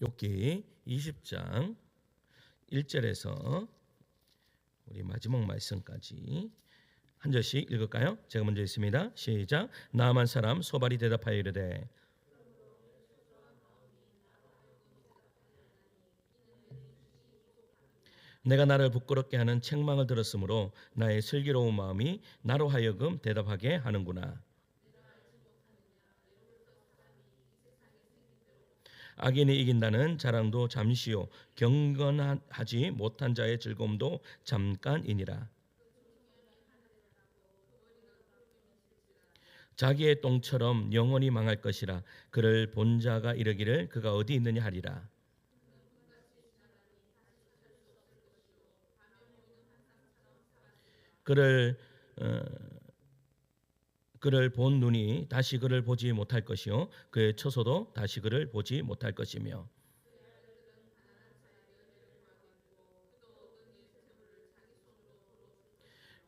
욥기 20장 1절에서 우리 마지막 말씀까지 한 절씩 읽을까요? 제가 먼저 읽습니다. 시작. 나아만 사람 소발이 대답하여 이르되 내가 나를 부끄럽게 하는 책망을 들었으므로 나의 슬기로운 마음이 나로 하여금 대답하게 하는구나. 악인이 이긴다는 자랑도 잠시요 경건하지 못한 자의 즐거움도 잠깐이니라. 자기의 똥처럼 영원히 망할 것이라. 그를 본 자가 이르기를 그가 어디 있느냐 하리라. 그를 본 눈이 다시 그를 보지 못할 것이요 그의 처소도 다시 그를 보지 못할 것이며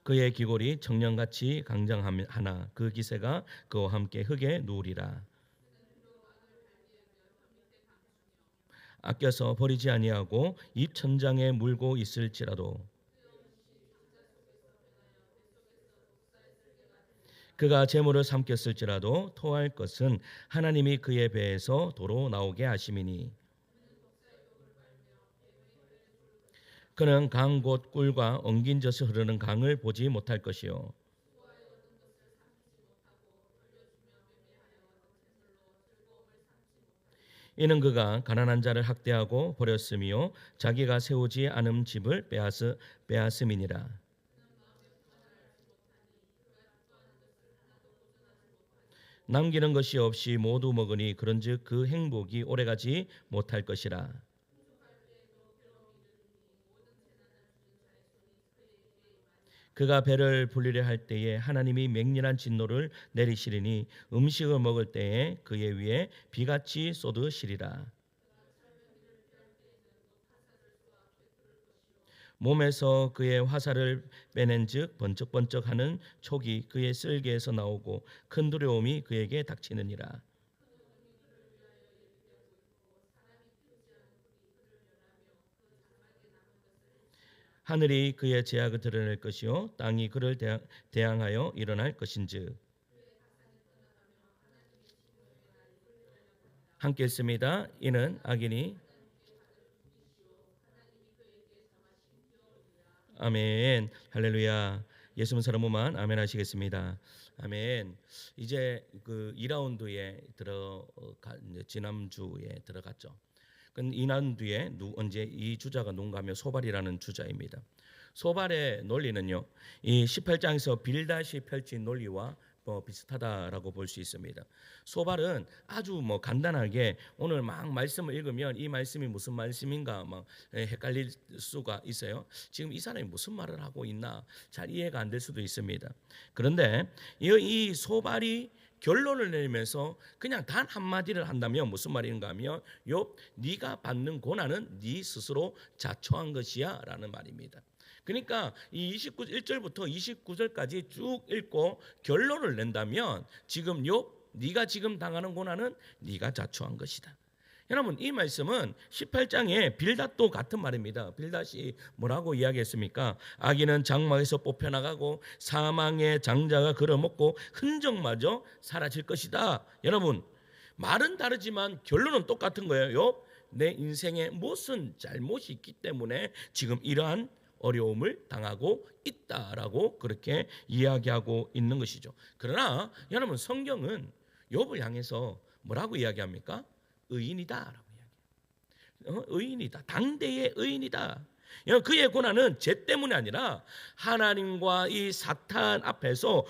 그의 기골이 청년같이 강장하나 그 기세가 그와 함께 흙에 누우리라. 아껴서 버리지 아니하고 입 천장에 물고 있을지라도 그가 재물을 삼켰을지라도 토할 것은 하나님이 그의 배에서 도로 나오게 하심이니 그는 강 곧 꿀과 엉긴 젖이 흐르는 강을 보지 못할 것이요 이는 그가 가난한 자를 학대하고 버렸으며 자기가 세우지 않은 집을 빼앗음이니라. 남기는 것이 없이 모두 먹으니 그런즉 그 행복이 오래가지 못할 것이라. 그가 배를 불리려 할 때에 하나님이 맹렬한 진노를 내리시리니 음식을 먹을 때에 그의 위에 비같이 쏟으시리라. 몸에서 그의 화살을 빼낸즉 번쩍번쩍하는 촉이 그의 쓸개에서 나오고 큰 두려움이 그에게 닥치느니라. 하늘이 그의 제약을 드러낼 것이요 땅이 그를 대항하여 일어날 것인즉. 함께 읽습니다. 이는 악인이 아멘. 할렐루야. 예수 믿는 사람 오만 아멘 하시겠습니다. 아멘. 이제 그 2라운드에 지난주에 들어갔죠. 이 난 뒤에 언제 이 주자가 누군가 하면 소발이라는 주자입니다. 소발의 논리는요, 이 18장에서 빌닷이 펼친 논리와 비슷하다라고 볼 수 있습니다. 소발은 아주 간단하게 오늘 막 말씀을 읽으면 이 말씀이 무슨 말씀인가 막 헷갈릴 수가 있어요. 지금 이 사람이 무슨 말을 하고 있나 잘 이해가 안 될 수도 있습니다. 그런데 이 소발이 결론을 내리면서 그냥 단 한마디를 한다면 무슨 말인가 하면 욥 네가 받는 고난은 네 스스로 자초한 것이야 라는 말입니다. 그러니까 이 1절부터 29절까지 쭉 읽고 결론을 낸다면 지금 욥 네가 지금 당하는 고난은 네가 자초한 것이다. 여러분 이 말씀은 18장에 빌닷도 같은 말입니다. 빌닷이 뭐라고 이야기했습니까? 악인은 장막에서 뽑혀나가고 사망의 장자가 걸어먹고 흔적마저 사라질 것이다. 여러분 말은 다르지만 결론은 똑같은 거예요. 욥 내 인생에 무슨 잘못이 있기 때문에 지금 이러한 어려움을 당하고 있다라고 그렇게 이야기하고 있는 것이죠. 그러나 여러분 성경은 욥을 향해서 뭐라고 이야기합니까? 의인이다라고 이야기해요. 의인이다. 당대의 의인이다. 그의 고난은 죄 때문이 아니라 하나님과 이 사탄 앞에서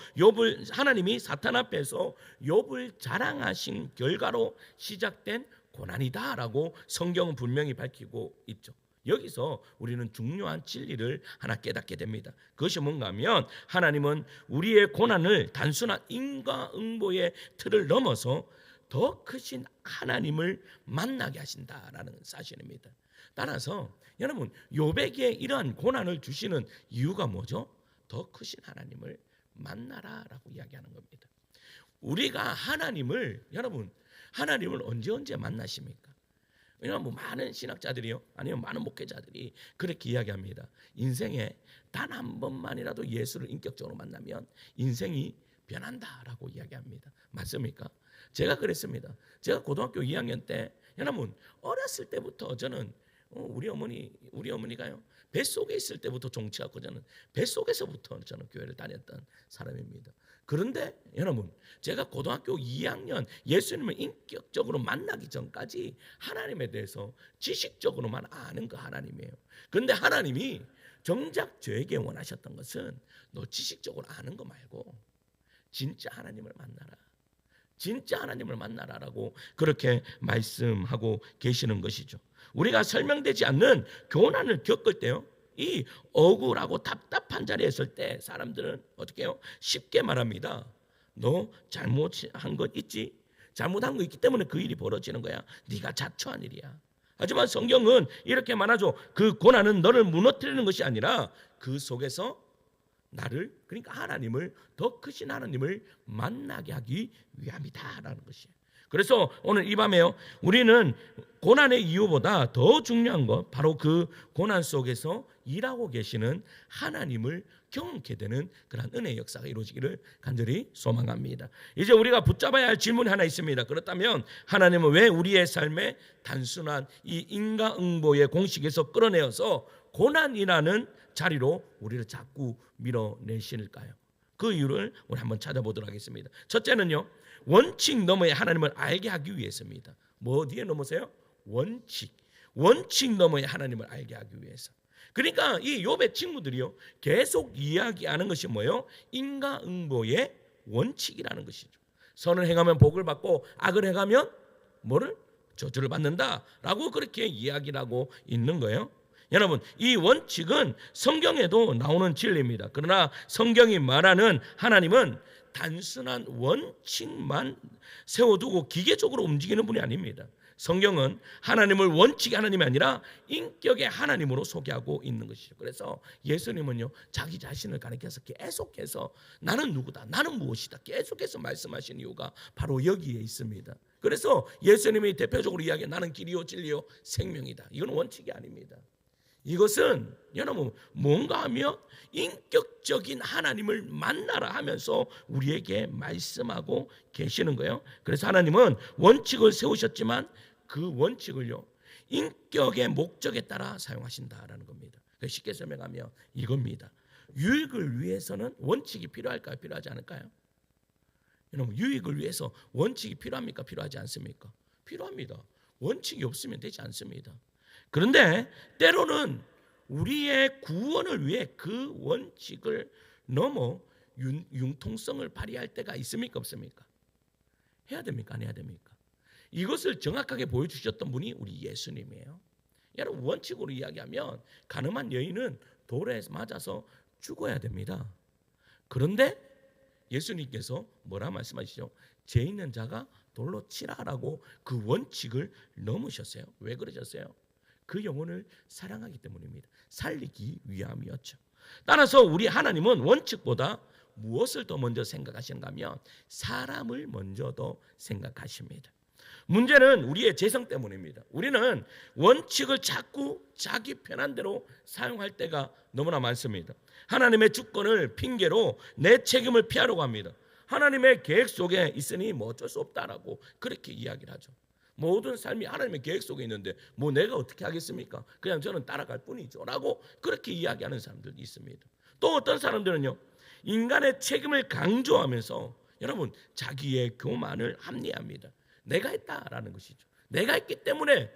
하나님이 사탄 앞에서 욥을 자랑하신 결과로 시작된 고난이다라고 성경은 분명히 밝히고 있죠. 여기서 우리는 중요한 진리를 하나 깨닫게 됩니다. 그것이 뭔가 하면 하나님은 우리의 고난을 단순한 인과응보의 틀을 넘어서 더 크신 하나님을 만나게 하신다라는 사실입니다. 따라서 여러분 욥에게 이러한 고난을 주시는 이유가 뭐죠? 더 크신 하나님을 만나라라고 이야기하는 겁니다. 우리가 하나님을 언제 만나십니까? 왜냐하면 뭐 많은 신학자들이요, 아니면 많은 목회자들이 그렇게 이야기합니다. 인생에 단 한 번만이라도 예수를 인격적으로 만나면 인생이 변한다라고 이야기합니다. 맞습니까? 제가 그랬습니다. 제가 고등학교 2학년 때, 여러분 어렸을 때부터 저는 우리 어머니가요, 뱃속에 있을 때부터 종치갖고 저는 뱃속에서부터 저는 교회를 다녔던 사람입니다. 그런데 여러분, 제가 고등학교 2학년 예수님을 인격적으로 만나기 전까지 하나님에 대해서 지식적으로만 아는 그 하나님이에요. 그런데 하나님이 정작 저에게 원하셨던 것은 너 지식적으로 아는 거 말고 진짜 하나님을 만나라. 진짜 하나님을 만나라라고 그렇게 말씀하고 계시는 것이죠. 우리가 설명되지 않는 교난을 겪을 때요, 이 억울하고 답답한 자리에 있을 때 사람들은 어떻게 해요? 쉽게 말합니다. 너 잘못한 것 있지? 잘못한 거 있기 때문에 그 일이 벌어지는 거야. 네가 자초한 일이야. 하지만 성경은 이렇게 말하죠. 그 고난은 너를 무너뜨리는 것이 아니라 그 속에서 나를, 그러니까 하나님을, 더 크신 하나님을 만나게 하기 위함이다라는 것이에요. 그래서 오늘 이 밤에요, 우리는 고난의 이유보다 더 중요한 것, 바로 그 고난 속에서 일하고 계시는 하나님을 경험케 되는 그런 은혜의 역사가 이루어지기를 간절히 소망합니다. 이제 우리가 붙잡아야 할 질문이 하나 있습니다. 그렇다면 하나님은 왜 우리의 삶에 단순한 이 인과응보의 공식에서 끌어내어서 고난이라는 자리로 우리를 자꾸 밀어내실까요? 그 이유를 우리 한번 찾아보도록 하겠습니다. 첫째는요, 원칙 너머의 하나님을 알게 하기 위해서입니다. 뭐 어디에 넘어서요? 원칙 너머의 하나님을 알게 하기 위해서. 그러니까 이 욥의 친구들이요, 계속 이야기하는 것이 뭐예요? 인과응보의 원칙이라는 것이죠. 선을 행하면 복을 받고 악을 행하면 뭐를? 저주를 받는다라고 그렇게 이야기를 하고 있는 거예요. 여러분, 이 원칙은 성경에도 나오는 진리입니다. 그러나 성경이 말하는 하나님은 단순한 원칙만 세워두고 기계적으로 움직이는 분이 아닙니다. 성경은 하나님을 원칙의 하나님이 아니라 인격의 하나님으로 소개하고 있는 것이죠. 그래서 예수님은요, 자기 자신을 가리켜서 계속해서 나는 누구다, 나는 무엇이다 계속해서 말씀하신 이유가 바로 여기에 있습니다. 그래서 예수님이 대표적으로 이야기해 나는 길이요 진리요 생명이다. 이건 원칙이 아닙니다. 이것은 여러분 뭔가 하면 인격적인 하나님을 만나라 하면서 우리에게 말씀하고 계시는 거예요. 그래서 하나님은 원칙을 세우셨지만 그 원칙을요, 인격의 목적에 따라 사용하신다라는 겁니다. 쉽게 설명하면 이겁니다. 유익을 위해서는 원칙이 필요할까요? 필요하지 않을까요? 여러분, 유익을 위해서 원칙이 필요합니까? 필요하지 않습니까? 필요합니다. 원칙이 없으면 되지 않습니다. 그런데 때로는 우리의 구원을 위해 그 원칙을 넘어 융통성을 발휘할 때가 있습니까? 없습니까? 해야 됩니까? 안 해야 됩니까? 이것을 정확하게 보여주셨던 분이 우리 예수님이에요. 여러분, 원칙으로 이야기하면 가늠한 여인은 돌에 맞아서 죽어야 됩니다. 그런데 예수님께서 뭐라 말씀하시죠? 죄 있는 자가 돌로 치라라고 그 원칙을 넘으셨어요. 왜 그러셨어요? 그 영혼을 사랑하기 때문입니다. 살리기 위함이었죠. 따라서 우리 하나님은 원칙보다 무엇을 더 먼저 생각하시는가 하면 사람을 먼저 더 생각하십니다. 문제는 우리의 재성 때문입니다. 우리는 원칙을 자꾸 자기 편한 대로 사용할 때가 너무나 많습니다. 하나님의 주권을 핑계로 내 책임을 피하려고 합니다. 하나님의 계획 속에 있으니 뭐 어쩔 수 없다라고 그렇게 이야기를 하죠. 모든 삶이 하나님의 계획 속에 있는데 뭐 내가 어떻게 하겠습니까? 그냥 저는 따라갈 뿐이죠 라고 그렇게 이야기하는 사람들이 있습니다. 또 어떤 사람들은요, 인간의 책임을 강조하면서 여러분 자기의 교만을 합리합니다. 내가 했다라는 것이죠. 내가 했기 때문에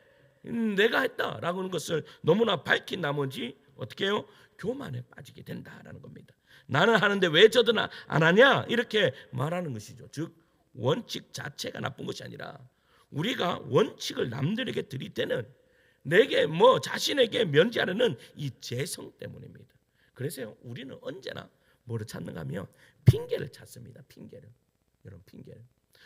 내가 했다라고 하는 것을 너무나 밝힌 나머지 어떻게 해요? 교만에 빠지게 된다라는 겁니다. 나는 하는데 왜 저들은 안 하냐? 이렇게 말하는 것이죠. 즉 원칙 자체가 나쁜 것이 아니라 우리가 원칙을 남들에게 들이대는 내게 뭐 자신에게 면제하려는 이 재성 때문입니다. 그래서요, 우리는 언제나 뭐를 찾는가 하면 핑계를 찾습니다. 핑계를. 여러분, 핑계를.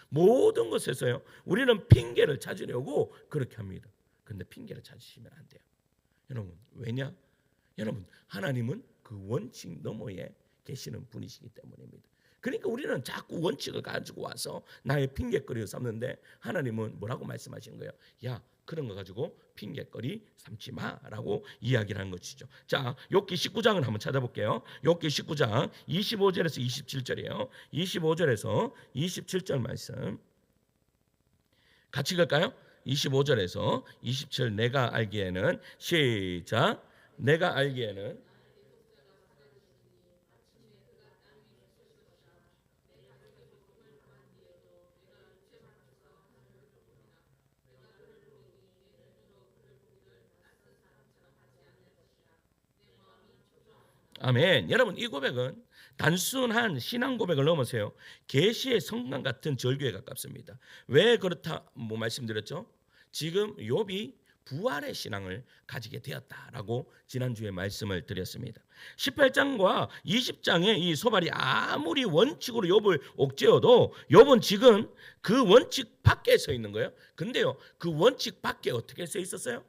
모든 것에서요, 우리는 핑계를 찾으려고 그렇게 합니다. 그런데 핑계를 찾으시면 안 돼요. 여러분, 왜냐? 여러분, 하나님은 그 원칙 너머에 계시는 분이시기 때문입니다. 그러니까 우리는 자꾸 원칙을 가지고 와서 나의 핑계거리를 삼는데 하나님은 뭐라고 말씀하시는 거예요? 야, 그런 거 가지고 핑계거리 삼지 마라고 이야기를 하는 것이죠. 자, 욥기 19장을 한번 찾아볼게요. 욥기 19장 25절에서 27절이에요. 25절에서 27절 말씀 같이 갈까요? 25절에서 27 내가 알기에는 시작. 내가 알기에는 아멘. 여러분 이 고백은 단순한 신앙 고백을 넘어서요. 계시의 성강 같은 절규에 가깝습니다. 왜 그렇다 뭐 말씀드렸죠? 지금 욥이 부활의 신앙을 가지게 되었다라고 지난주에 말씀을 드렸습니다. 18장과 20장의 이 소발이 아무리 원칙으로 욥을 옥죄어도 욥은 지금 그 원칙 밖에 서 있는 거예요. 근데요, 그 원칙 밖에 어떻게 서 있었어요?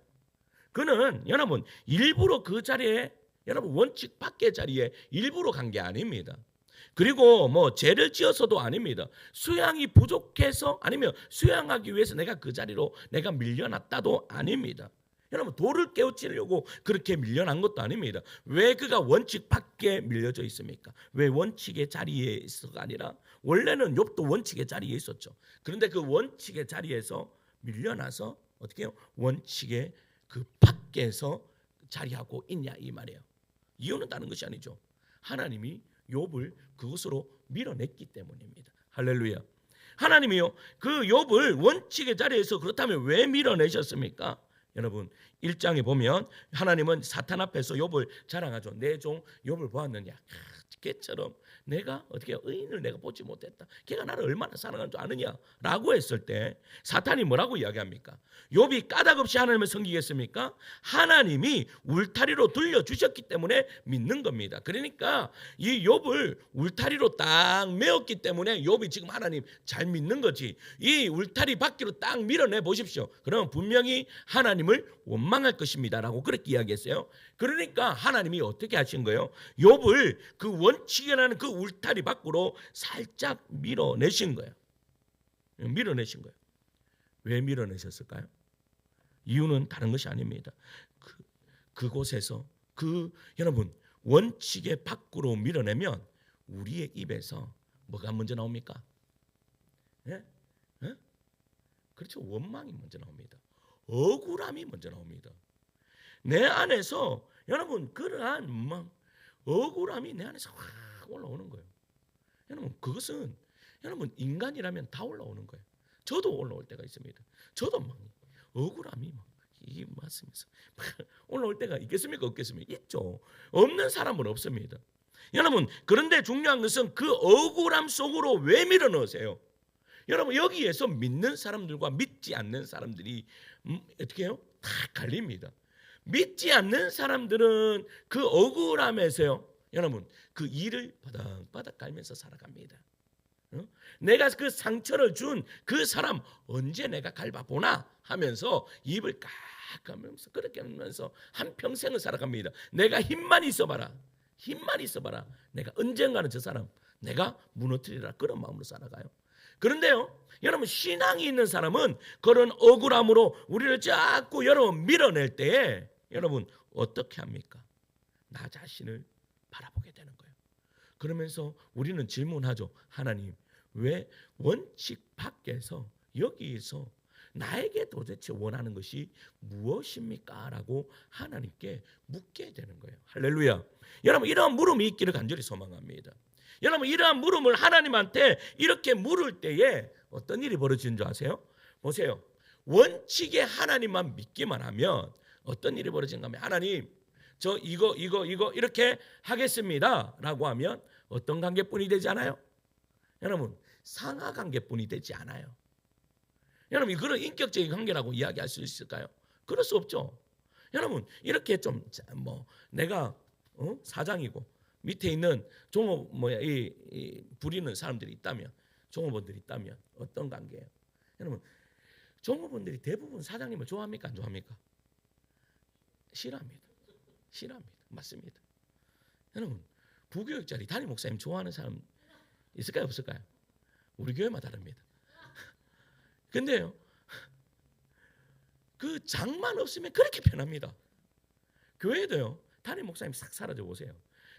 그는 여러분 일부러 그 자리에 여러분 원칙 밖의 자리에 일부러 간 게 아닙니다. 그리고 뭐 죄를 지어서도 아닙니다. 수양이 부족해서 아니면 수양하기 위해서 내가 그 자리로 내가 밀려났다도 아닙니다. 여러분 돌을 깨우치려고 그렇게 밀려난 것도 아닙니다. 왜 그가 원칙 밖에 밀려져 있습니까? 왜 원칙의 자리에 있어가 아니라 원래는 욥도 원칙의 자리에 있었죠. 그런데 그 원칙의 자리에서 밀려나서 어떻게 해요? 원칙의 그 밖에서 자리하고 있냐 이 말이에요. 이유는 다른 것이 아니죠. 하나님이 욥을 그것으로 밀어냈기 때문입니다. 할렐루야. 하나님이요 그 욥을 원칙의 자리에서 그렇다면 왜 밀어내셨습니까? 여러분 1장에 보면 하나님은 사탄 앞에서 욥을 자랑하죠. 내 종 욥을 보았느냐. 걔처럼 내가 어떻게 의인을 내가 보지 못했다. 걔가 나를 얼마나 사랑하는 줄 아느냐라고 했을 때 사탄이 뭐라고 이야기합니까? 욥이 까닭없이 하나님을 섬기겠습니까? 하나님이 울타리로 들려주셨기 때문에 믿는 겁니다. 그러니까 이 욥을 울타리로 딱 메었기 때문에 욥이 지금 하나님 잘 믿는 거지. 이 울타리 밖으로 딱 밀어내 보십시오. 그러면 분명히 하나님을 원망할 것입니다라고 그렇게 이야기했어요. 그러니까 하나님이 어떻게 하신 거예요? 욥을 그 원칙이라는 그 울타리 밖으로 살짝 밀어내신 거예요. 밀어내신 거예요. 왜 밀어내셨을까요? 이유는 다른 것이 아닙니다. 그곳에서 여러분 원칙의 밖으로 밀어내면 우리의 입에서 뭐가 먼저 나옵니까? 예? 예? 그렇죠. 원망이 먼저 나옵니다. 억울함이 먼저 나옵니다. 내 안에서 여러분 그러한 억울함이 내 안에서 확 올라오는 거예요. 여러분 그것은 여러분 인간이라면 다 올라오는 거예요. 저도 올라올 때가 있습니다. 저도 막 억울함이 막 이게 맞습니다. 올라올 때가 있겠습니까? 없겠습니까? 있죠. 없는 사람은 없습니다. 여러분 그런데 중요한 것은 그 억울함 속으로 왜 밀어넣으세요? 여러분 여기에서 믿는 사람들과 믿지 않는 사람들이 어떻게 해요? 다 갈립니다. 믿지 않는 사람들은 그 억울함에서요. 여러분 그 이를 바닥바닥 갈면서 살아갑니다. 내가 그 상처를 준 그 사람 언제 내가 갈바보나 하면서 입을 깎으면서 그렇게 하면서 한평생을 살아갑니다. 내가 힘만 있어봐라. 힘만 있어봐라. 내가 언젠가는 저 사람 내가 무너뜨리라 그런 마음으로 살아가요. 그런데요 여러분 신앙이 있는 사람은 그런 억울함으로 우리를 자꾸 여러분 밀어낼 때에 여러분 어떻게 합니까? 나 자신을 바라보게 되는 거예요. 그러면서 우리는 질문하죠. 하나님 왜 원칙 밖에서 여기에서 나에게 도대체 원하는 것이 무엇입니까? 라고 하나님께 묻게 되는 거예요. 할렐루야. 여러분 이러한 물음이 있기를 간절히 소망합니다. 여러분 이러한 물음을 하나님한테 이렇게 물을 때에 어떤 일이 벌어지는 줄 아세요? 보세요. 원칙에 하나님만 믿기만 하면 어떤 일이 벌어지는가 하면 하나님 저 이거 이렇게 하겠습니다 라고 하면 어떤 관계뿐이 되지 않아요? 여러분 상하 관계뿐이 되지 않아요. 여러분 그런 인격적인 관계라고 이야기할 수 있을까요? 그럴 수 없죠. 여러분 이렇게 좀 내가 사장이고 밑에 있는 종업 이 부리는 사람들이 있다면 종업원들이 있다면 어떤 관계예요? 여러분 종업원들이 대부분 사장님을 좋아합니까? 안 좋아합니까? 싫어합니다. 맞습니다. 여러분 부교육자리 담임 목사님 좋아하는 사람 있을까요, 없을까요? 우리 교회만 다릅니다. 근데요, 그 장만 없으면 그렇게 편합니다. 교회도요, 담임 목사님 싹 사라져 보세요.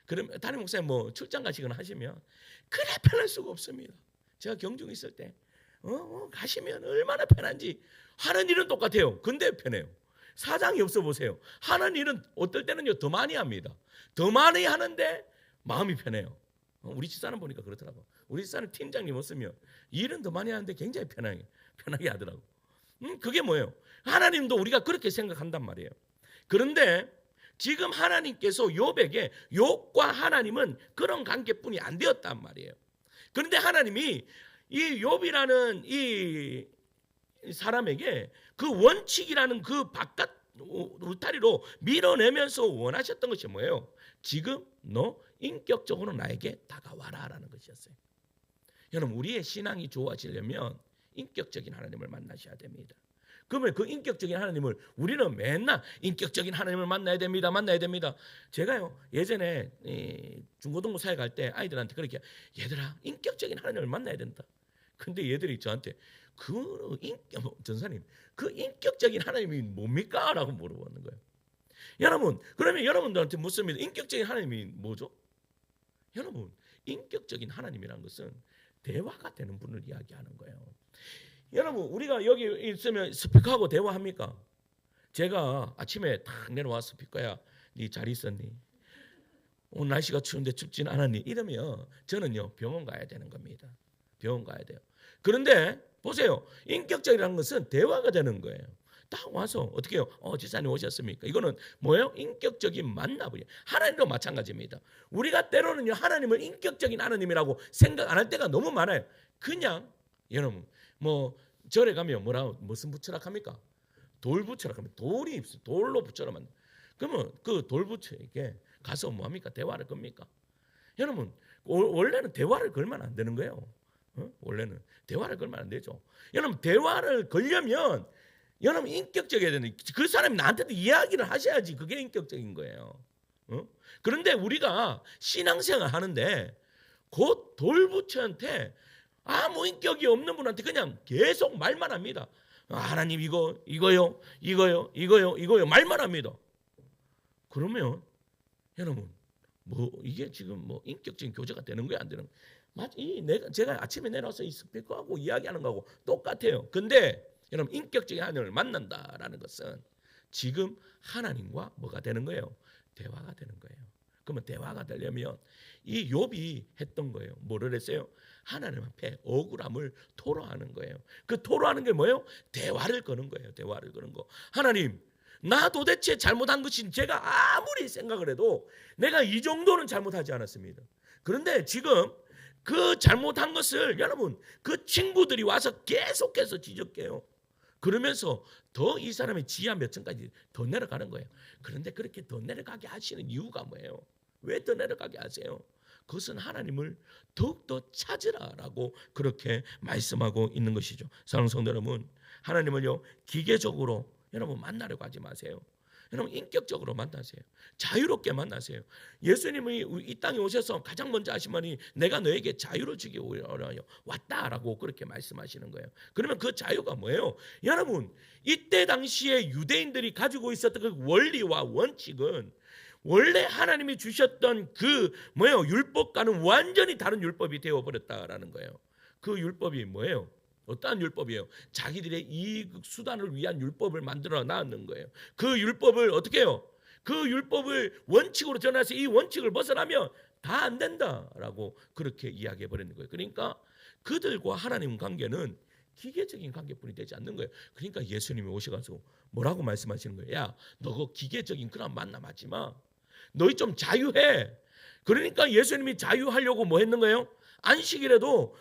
그럼 담임 목사님 뭐 출장 가시거나 하시면 그래 편할 수가 없습니다. 제가 경중 있을 때 가시면 얼마나 편한지. 하는 일은 똑같아요. 근데 편해요. 사장이 없어 보세요. 하는 일은 어떨 때는요 더 많이 합니다. 더 많이 하는데 마음이 편해요. 우리 집사람 보니까 그렇더라고. 우리 집사람 팀장님 없으면 일은 더 많이 하는데 굉장히 편하게 하더라고. 그게 뭐예요? 하나님도 우리가 그렇게 생각한단 말이에요. 그런데 지금 하나님께서 욥에게, 욥과 하나님은 그런 관계뿐이 안 되었단 말이에요. 그런데 하나님이 이 욥이라는 이 사람에게 그 원칙이라는 그 바깥 울타리로 밀어내면서 원하셨던 것이 뭐예요? 지금 너 인격적으로 나에게 다가와라 라는 것이었어요. 여러분, 우리의 신앙이 좋아지려면 인격적인 하나님을 만나셔야 됩니다. 그러면 그 인격적인 하나님을 우리는 맨날 인격적인 하나님을 만나야 됩니다. 제가요 예전에 중고등부 사회 갈 때 아이들한테 그렇게, 얘들아 인격적인 하나님을 만나야 된다. 근데 얘들이 저한테 전사님 그 인격적인 하나님이 뭡니까? 라고 물어보는 거예요. 여러분, 그러면 여러분들한테 묻습니다. 인격적인 하나님이 뭐죠? 여러분, 인격적인 하나님이라는 것은 대화가 되는 분을 이야기하는 거예요. 여러분, 우리가 여기 있으면 스피커하고 대화합니까? 제가 아침에 탁 내려와 스피커야, 네 잘 있었니? 오늘 날씨가 추운데 춥진 않았니? 이러면 저는요 병원 가야 되는 겁니다. 병원 가야 돼요. 그런데 보세요, 인격적이라는 것은 대화가 되는 거예요. 딱 와서 어떻게 해요? 지사님 오셨습니까? 이거는 뭐예요? 인격적인 만남이에요. 하나님도 마찬가지입니다. 우리가 때로는요 하나님을 인격적인 하나님이라고 생각 안 할 때가 너무 많아요. 그냥 여러분 뭐 절에 가면 무슨 부처락 합니까? 돌 부처락 하면 돌이 있어요. 돌로 부처락 만든. 그러면 그 돌 부처에게 가서 뭐 합니까? 대화를 겁니까? 여러분, 원래는 대화를 걸면 안 되는 거예요. 원래는 대화를 걸면 안 되죠. 여러분, 대화를 걸려면 여러분 인격적이어야 되는, 그 사람이 나한테도 이야기를 하셔야지 그게 인격적인 거예요. 그런데 우리가 신앙생활 하는데 곧 돌부처한테 아무 인격이 없는 분한테 그냥 계속 말만 합니다. 하나님 이거요 말만 합니다. 그러면 여러분 뭐 이게 지금 뭐 인격적인 교제가 되는 거야 안 되는 거야? 제가 아침에 내려와서 이 스피커하고 이야기하는 거하고 똑같아요. 근데 여러분, 인격적인 하나님을 만난다라는 것은 지금 하나님과 뭐가 되는 거예요? 대화가 되는 거예요. 그러면 대화가 되려면 이 욥이 했던 거예요. 뭐를 했어요? 하나님 앞에 억울함을 토로하는 거예요. 그 토로하는 게 뭐예요? 대화를 거는 거예요. 대화를 거는 거. 하나님, 나 도대체 잘못한 것이, 제가 아무리 생각을 해도 내가 이 정도는 잘못하지 않았습니다. 그런데 지금 그 잘못한 것을 여러분 그 친구들이 와서 계속해서 지적해요. 그러면서 더 이 사람의 지하 몇 층까지 더 내려가는 거예요. 그런데 그렇게 더 내려가게 하시는 이유가 뭐예요? 왜 더 내려가게 하세요? 그것은 하나님을 더욱더 찾으라라고 그렇게 말씀하고 있는 것이죠. 사랑하는 성도 여러분, 하나님을요 기계적으로 여러분 만나려고 하지 마세요. 여러분 인격적으로 만나세요. 자유롭게 만나세요. 예수님이 이 땅에 오셔서 가장 먼저 하신 말이 내가 너에게 자유를 주기 위하여 왔다라고 그렇게 말씀하시는 거예요. 그러면 그 자유가 뭐예요? 여러분, 이때 당시에 유대인들이 가지고 있었던 그 원리와 원칙은 원래 하나님이 주셨던 그 율법과는 완전히 다른 율법이 되어버렸다라는 거예요. 그 율법이 뭐예요? 어떠한 율법이에요? 자기들의 이익 수단을 위한 율법을 만들어 놨는 거예요. 그 율법을 어떻게 해요? 그 율법을 원칙으로 전해서 이 원칙을 벗어나면 다 안 된다라고 그렇게 이야기해 버리는 거예요. 그러니까 그들과 하나님 관계는 기계적인 관계뿐이 되지 않는 거예요. 그러니까 예수님이 오셔가지고 뭐라고 말씀하시는 거예요? 야, 너 그 기계적인 그런 만남하지 마. 너희 좀 자유해. 그러니까 예수님이 자유하려고 뭐 했는 거예요? 안식일에도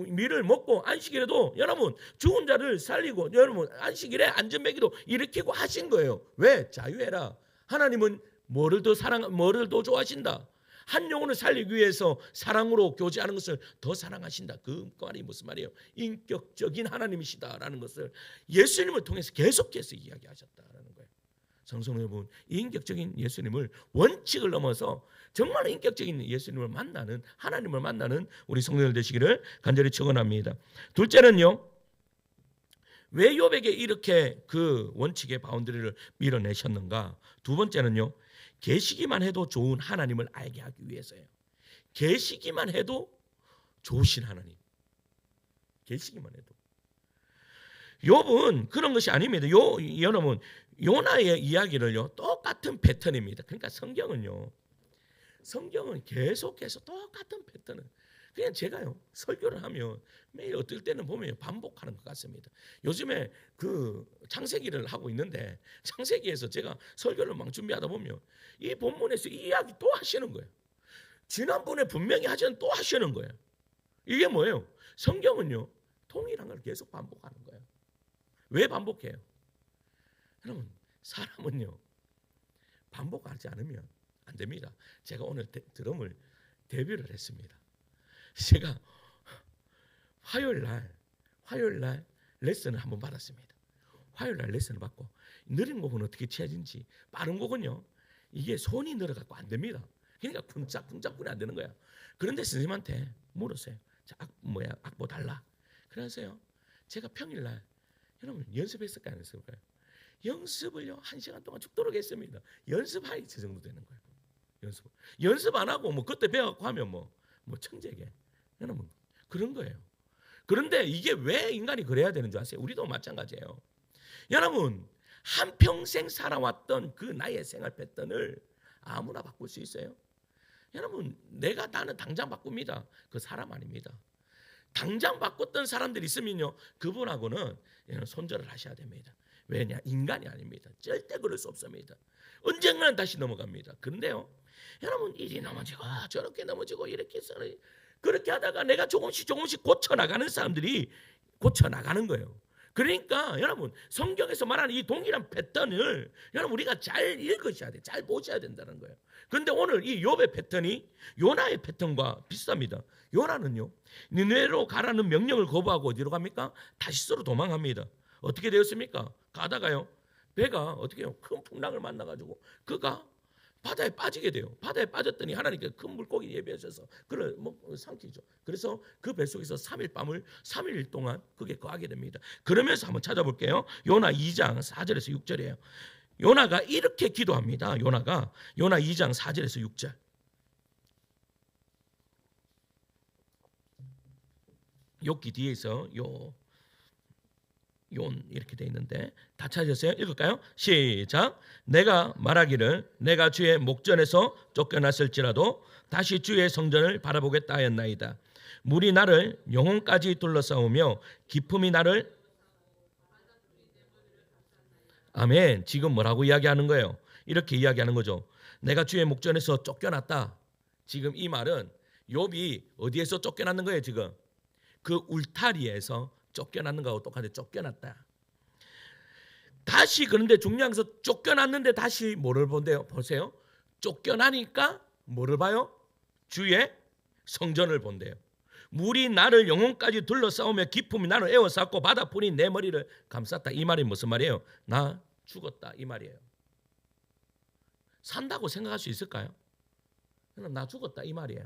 밀을 먹고, 안식일에도 여러분 죽은 자를 살리고, 여러분 안식일에 안전매기도 일으키고 하신 거예요. 왜? 자유해라. 하나님은 뭐를 더 좋아하신다? 한 영혼을 살리기 위해서 사랑으로 교제하는 것을 더 사랑하신다. 그 말이 무슨 말이에요? 인격적인 하나님이시다라는 것을 예수님을 통해서 계속해서 이야기하셨다라는 거예요. 성도 여러분, 인격적인 예수님을 원칙을 넘어서 정말 인격적인 예수님을 만나는, 하나님을 만나는 우리 성도들 되시기를 간절히 축원합니다. 둘째는요, 왜 욥에게 이렇게 그 원칙의 바운더리를 밀어내셨는가? 두 번째는요, 계시기만 해도 좋은 하나님을 알게 하기 위해서예요. 계시기만 해도 좋으신 하나님, 계시기만 해도. 욥은 그런 것이 아닙니다. 여러분, 요나의 이야기를요, 똑같은 패턴입니다. 그러니까 성경은 계속해서 똑같은 패턴을, 그냥 제가요 설교를 하면 매일 어떨 때는 보면 반복하는 것 같습니다. 요즘에 그 창세기를 하고 있는데, 창세기에서 제가 설교를 막 준비하다 보면 이 본문에서 이 이야기 또 하시는 거예요. 지난번에 분명히 하셨는데 또 하시는 거예요. 이게 뭐예요? 성경은요, 동일한 걸 계속 반복하는 거예요. 왜 반복해요? 여러분, 사람은요 반복하지 않으면 안 됩니다. 제가 오늘 드럼을 데뷔를 했습니다. 제가 화요일 날 레슨을 한번 받았습니다. 화요일 날 레슨을 받고, 느린 곡은 어떻게 치야진지, 빠른 곡은요 이게 손이 늘어갖고 안 됩니다. 그러니까 쿵짝쿵짝군이 안 되는 거야. 그런데 선생님한테 물었어요. 자, 악보 달라. 그래서요, 제가 평일날 여러분 연습했을까요, 안 했을까요? 연습을요 1시간 동안 죽도록 했습니다. 연습하니 저 정도 되는 거예요. 연습 안 하고 뭐 그때 배워갖고 하면 뭐 천재게, 여러분 그런 거예요. 그런데 이게 왜 인간이 그래야 되는 줄 아세요? 우리도 마찬가지예요. 여러분, 한평생 살아왔던 그 나의 생활 패턴을 아무나 바꿀 수 있어요? 여러분, 나는 당장 바꿉니다. 그 사람 아닙니다. 당장 바꿨던 사람들이 있으면요, 그분하고는 손절을 하셔야 됩니다. 왜냐? 인간이 아닙니다. 절대 그럴 수 없습니다. 언젠가는 다시 넘어갑니다. 그런데요, 여러분, 이리 넘어지고 저렇게 넘어지고 이렇게 해서 그렇게 하다가 내가 조금씩 고쳐나가는 사람들이 고쳐나가는 거예요. 그러니까 여러분, 성경에서 말하는 이 동일한 패턴을 여러분 우리가 잘 읽으셔야 돼, 잘 보셔야 된다는 거예요. 그런데 오늘 이 욥의 패턴이 요나의 패턴과 비슷합니다. 요나는요, 니네로 가라는 명령을 거부하고 어디로 갑니까? 다시스로 도망합니다. 어떻게 되었습니까? 가다가요, 배가 어떻게 해요? 큰 풍랑을 만나가지고 그가 바다에 빠지게 돼요. 바다에 빠졌더니 하나님께서 큰 물고기 예비하셔서 그를 삼키죠. 그래서 그 뱃속에서 3일 밤을 3일 동안 그게 거하게 됩니다. 그러면서 한번 찾아볼게요. 요나 2장 4절에서 6절이에요. 요나가 이렇게 기도합니다. 요나 2장 4절에서 6절. 욥기 뒤에서 yon 이렇게 돼 있는데, 다 찾으셨어요? 읽을까요? 시작. 내가 말하기를 내가 주의 목전에서 쫓겨났을지라도 다시 주의 성전을 바라보겠다 하였나이다. 물이 나를 영혼까지 둘러싸우며 기품이 나를. 아멘. 지금 뭐라고 이야기하는 거예요? 이렇게 이야기하는 거죠. 내가 주의 목전에서 쫓겨났다. 지금 이 말은 욥이 어디에서 쫓겨났는 거예요? 지금 그 울타리에서 쫓겨났는 거하고 똑같아. 쫓겨났다. 다시, 그런데 중요한 것은 쫓겨났는데 다시 뭐를 본대요? 보세요. 쫓겨나니까 뭐를 봐요? 주의 성전을 본대요. 물이 나를 영혼까지 둘러싸우며 기품이 나를 에워쌌고 바다풀이 내 머리를 감쌌다. 이 말이 무슨 말이에요? 나 죽었다 이 말이에요. 산다고 생각할 수 있을까요? 나 죽었다 이 말이에요.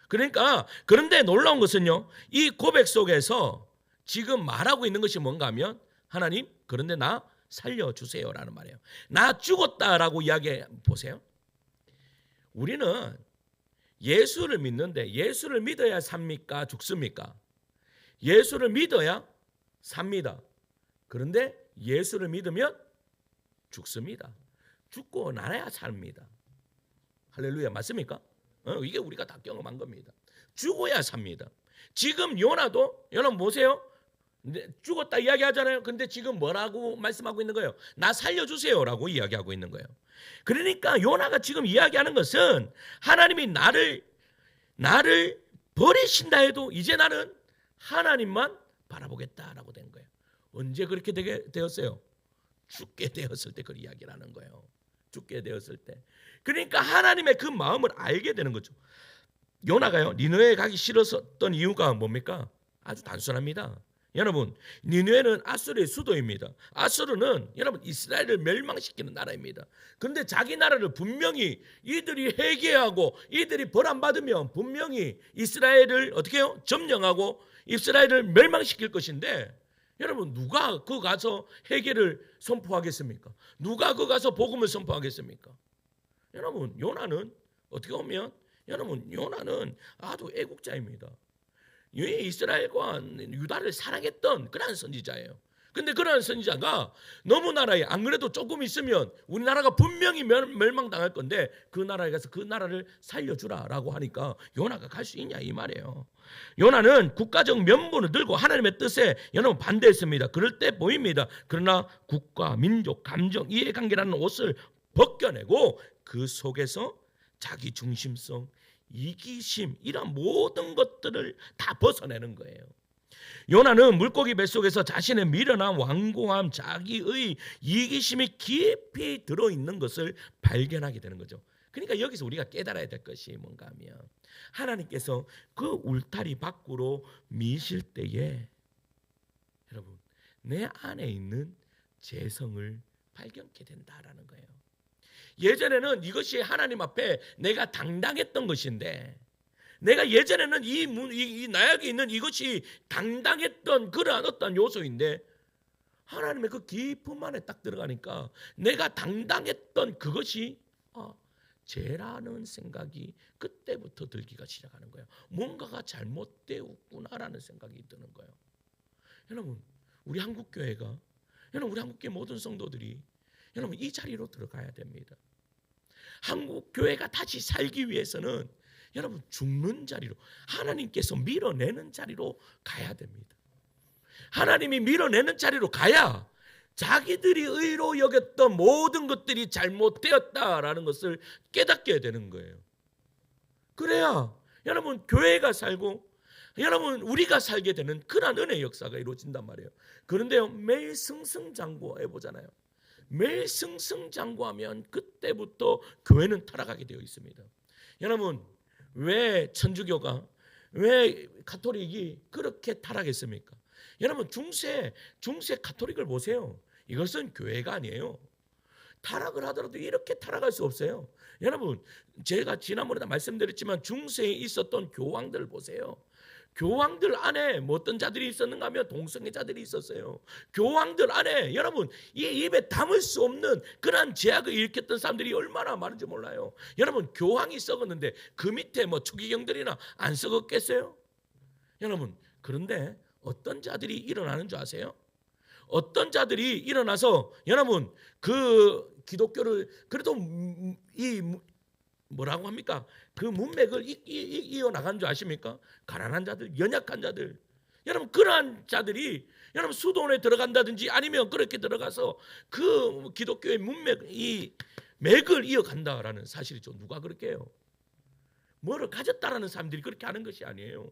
그러니까, 그런데 놀라운 것은요, 이 고백 속에서 지금 말하고 있는 것이 뭔가 하면, 하나님, 그런데 나 살려주세요라는 말이에요. 나 죽었다라고 이야기해 보세요. 우리는 예수를 믿는데 예수를 믿어야 삽니까? 죽습니까? 예수를 믿어야 삽니다. 그런데 예수를 믿으면 죽습니다. 죽고 나야 삽니다. 할렐루야, 맞습니까? 이게 우리가 다 경험한 겁니다. 죽어야 삽니다. 지금 요나도, 여러분 보세요. 죽었다 이야기하잖아요. 근데 지금 뭐라고 말씀하고 있는 거예요? 나 살려주세요라고 이야기하고 있는 거예요. 그러니까 요나가 지금 이야기하는 것은 하나님이 나를 버리신다 해도 이제 나는 하나님만 바라보겠다라고 된 거예요. 언제 그렇게 되었어요? 죽게 되었을 때 그 이야기를 하는 거예요. 죽게 되었을 때. 그러니까 하나님의 그 마음을 알게 되는 거죠. 요나가요, 니느웨에 가기 싫었던 이유가 뭡니까? 아주 단순합니다. 여러분, 니느웨는 아수르의 수도입니다. 아수르는 여러분 이스라엘을 멸망시키는 나라입니다. 그런데 자기 나라를 분명히 이들이 회개하고 이들이 벌 안 받으면 분명히 이스라엘을 어떻게 해요? 점령하고 이스라엘을 멸망시킬 것인데, 여러분 누가 그 가서 회개를 선포하겠습니까? 누가 그 가서 복음을 선포하겠습니까? 여러분 요나는 어떻게 보면 여러분 요나는 아주 애국자입니다. 이스라엘과 유다를 사랑했던 그러한 선지자예요. 근데 그러한 선지자가 너무 나라에 안 그래도 조금 있으면 우리나라가 분명히 멸망당할 건데 그 나라에 가서 그 나라를 살려주라라고 하니까 요나가 갈 수 있냐 이 말이에요. 요나는 국가적 면모를 들고 하나님의 뜻에 여러분 반대했습니다. 그럴 때 보입니다. 그러나 국가, 민족, 감정, 이해관계라는 옷을 벗겨내고 그 속에서 자기 중심성, 이기심 이런 모든 것들을 다 벗어내는 거예요. 요나는 물고기 뱃속에서 자신의 미련한 완고함, 자기의 이기심이 깊이 들어있는 것을 발견하게 되는 거죠. 그러니까 여기서 우리가 깨달아야 될 것이 뭔가 하면 하나님께서 그 울타리 밖으로 미실 때에 여러분 내 안에 있는 재성을 발견하게 된다라는 거예요. 예전에는 이것이 하나님 앞에 내가 당당했던 것인데, 내가 예전에는 이 나약에 있는 이것이 당당했던 그러한 어떤 요소인데, 하나님의 그 깊음 안에 딱 들어가니까 내가 당당했던 그것이 죄라는 생각이 그때부터 들기가 시작하는 거예요. 뭔가가 잘못되었구나라는 생각이 드는 거예요. 여러분 우리 한국교회가, 여러분 우리 한국교회 모든 성도들이 여러분 이 자리로 들어가야 됩니다. 한국 교회가 다시 살기 위해서는 여러분 죽는 자리로, 하나님께서 밀어내는 자리로 가야 됩니다. 하나님이 밀어내는 자리로 가야 자기들이 의로 여겼던 모든 것들이 잘못되었다라는 것을 깨닫게 되는 거예요. 그래야 여러분 교회가 살고 여러분 우리가 살게 되는 그런 은혜의 역사가 이루어진단 말이에요. 그런데요 매일 승승장구해 보잖아요. 매일 승승장구하면 그때부터 교회는 타락하게 되어 있습니다. 여러분 왜 천주교가, 왜 가톨릭이 그렇게 타락했습니까? 여러분 중세 가톨릭을 보세요. 이것은 교회가 아니에요. 타락을 하더라도 이렇게 타락할 수 없어요. 여러분 제가 지난번에 다 말씀드렸지만 중세에 있었던 교황들을 보세요. 교황들 안에 뭐 어떤 자들이 있었는가 하면 동성애자들이 있었어요. 교황들 안에 여러분 이 입에 담을 수 없는 그러한 죄악을 일으켰던 사람들이 얼마나 많은지 몰라요. 여러분 교황이 썩었는데 그 밑에 뭐 추기경들이나 안 썩었겠어요? 여러분 그런데 어떤 자들이 일어나는 줄 아세요? 어떤 자들이 일어나서 여러분 그 기독교를 그래도 이 뭐라고 합니까? 그 문맥을 이어나가는 줄 아십니까? 가난한 자들, 연약한 자들. 여러분 그러한 자들이 여러분 수도원에 들어간다든지 아니면 그렇게 들어가서 그 기독교의 문맥, 이 맥을 이어간다라는 사실이죠. 누가 그렇게 해요? 뭐를 가졌다라는 사람들이 그렇게 하는 것이 아니에요.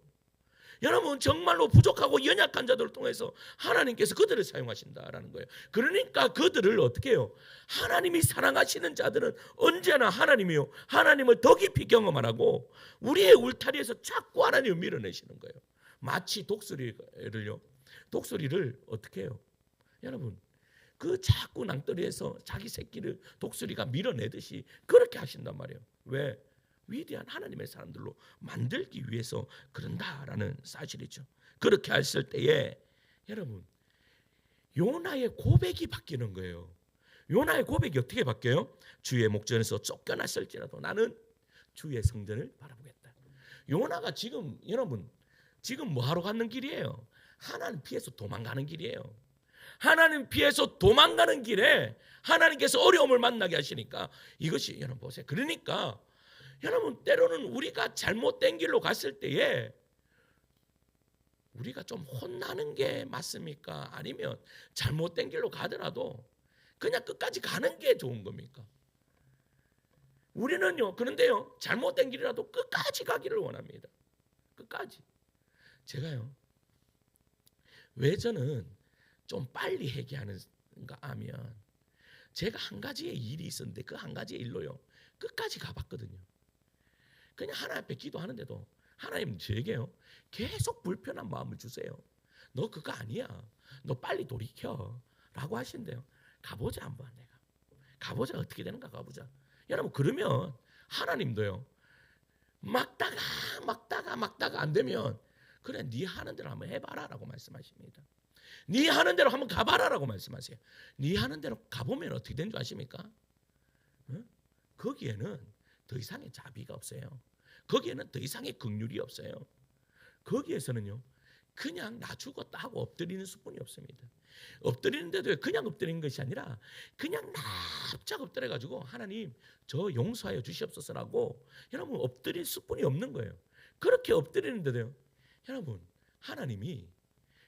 여러분 정말로 부족하고 연약한 자들을 통해서 하나님께서 그들을 사용하신다라는 거예요. 그러니까 그들을 어떻게 해요? 하나님이 사랑하시는 자들은 언제나 하나님이요, 하나님을 더 깊이 경험하라고 우리의 울타리에서 자꾸 하나님을 밀어내시는 거예요. 마치 독수리를 어떻게 해요? 여러분 그 자꾸 낭떠리에서 자기 새끼를 독수리가 밀어내듯이 그렇게 하신단 말이에요. 왜? 위대한 하나님의 사람들로 만들기 위해서 그런다라는 사실이죠. 그렇게 했을 때에 여러분 요나의 고백이 바뀌는 거예요. 요나의 고백이 어떻게 바뀌어요? 주의 목전에서 쫓겨났을지라도 나는 주의 성전을 바라보겠다. 요나가 지금 여러분 지금 뭐 하러 가는 길이에요? 하나님 피해서 도망가는 길이에요. 하나님 피해서 도망가는 길에 하나님께서 어려움을 만나게 하시니까 이것이 여러분 보세요. 그러니까 여러분 때로는 우리가 잘못된 길로 갔을 때에 우리가 좀 혼나는 게 맞습니까? 아니면 잘못된 길로 가더라도 그냥 끝까지 가는 게 좋은 겁니까? 우리는요 그런데요 잘못된 길이라도 끝까지 가기를 원합니다. 끝까지. 제가요 왜 저는 좀 빨리 회개하는가 하면 제가 한 가지의 일이 있었는데 그 한 가지의 일로요 끝까지 가봤거든요. 그냥 하나님 앞에 기도하는데도 하나님 저에게요 계속 불편한 마음을 주세요. 너 그거 아니야. 너 빨리 돌이켜 라고 하신대요. 가보자 한번 내가. 가보자 어떻게 되는가 가보자. 여러분 그러면 하나님도요. 막다가 안 되면 그래 네 하는 대로 한번 해봐라 라고 말씀하십니다. 네 하는 대로 한번 가봐라 라고 말씀하세요. 네 하는 대로 가보면 어떻게 되는 줄 아십니까? 응? 거기에는 더 이상의 자비가 없어요. 거기에는 더 이상의 긍휼이 없어요. 거기에서는요 그냥 나 죽었다 하고 엎드리는 수뿐이 없습니다. 엎드리는데도 그냥 엎드리는 것이 아니라 그냥 납작 엎드려가지고 하나님 저 용서하여 주시옵소서라고 여러분 엎드릴 수뿐이 없는 거예요. 그렇게 엎드리는데도요 여러분 하나님이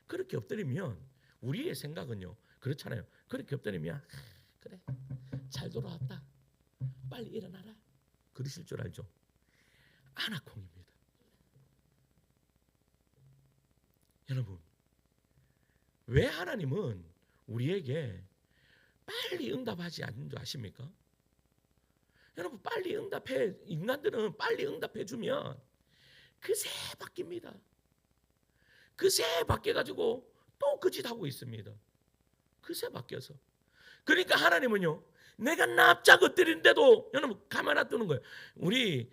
그렇게 엎드리면 우리의 생각은요 그렇잖아요. 그렇게 엎드리면 그래 잘 돌아왔다 빨리 일어나라 그러실 줄 알죠. 아나콩입니다. 여러분 왜 하나님은 우리에게 빨리 응답하지 않는 줄 아십니까? 여러분 빨리 응답해 인간들은 빨리 응답해 주면 그새 바뀝니다. 그새 바뀌어가지고 또 그 짓 하고 있습니다. 그새 바뀌어서 그러니까 하나님은요 내가 납작 엎드리는데도 여러분 가만 놔두는 거예요. 우리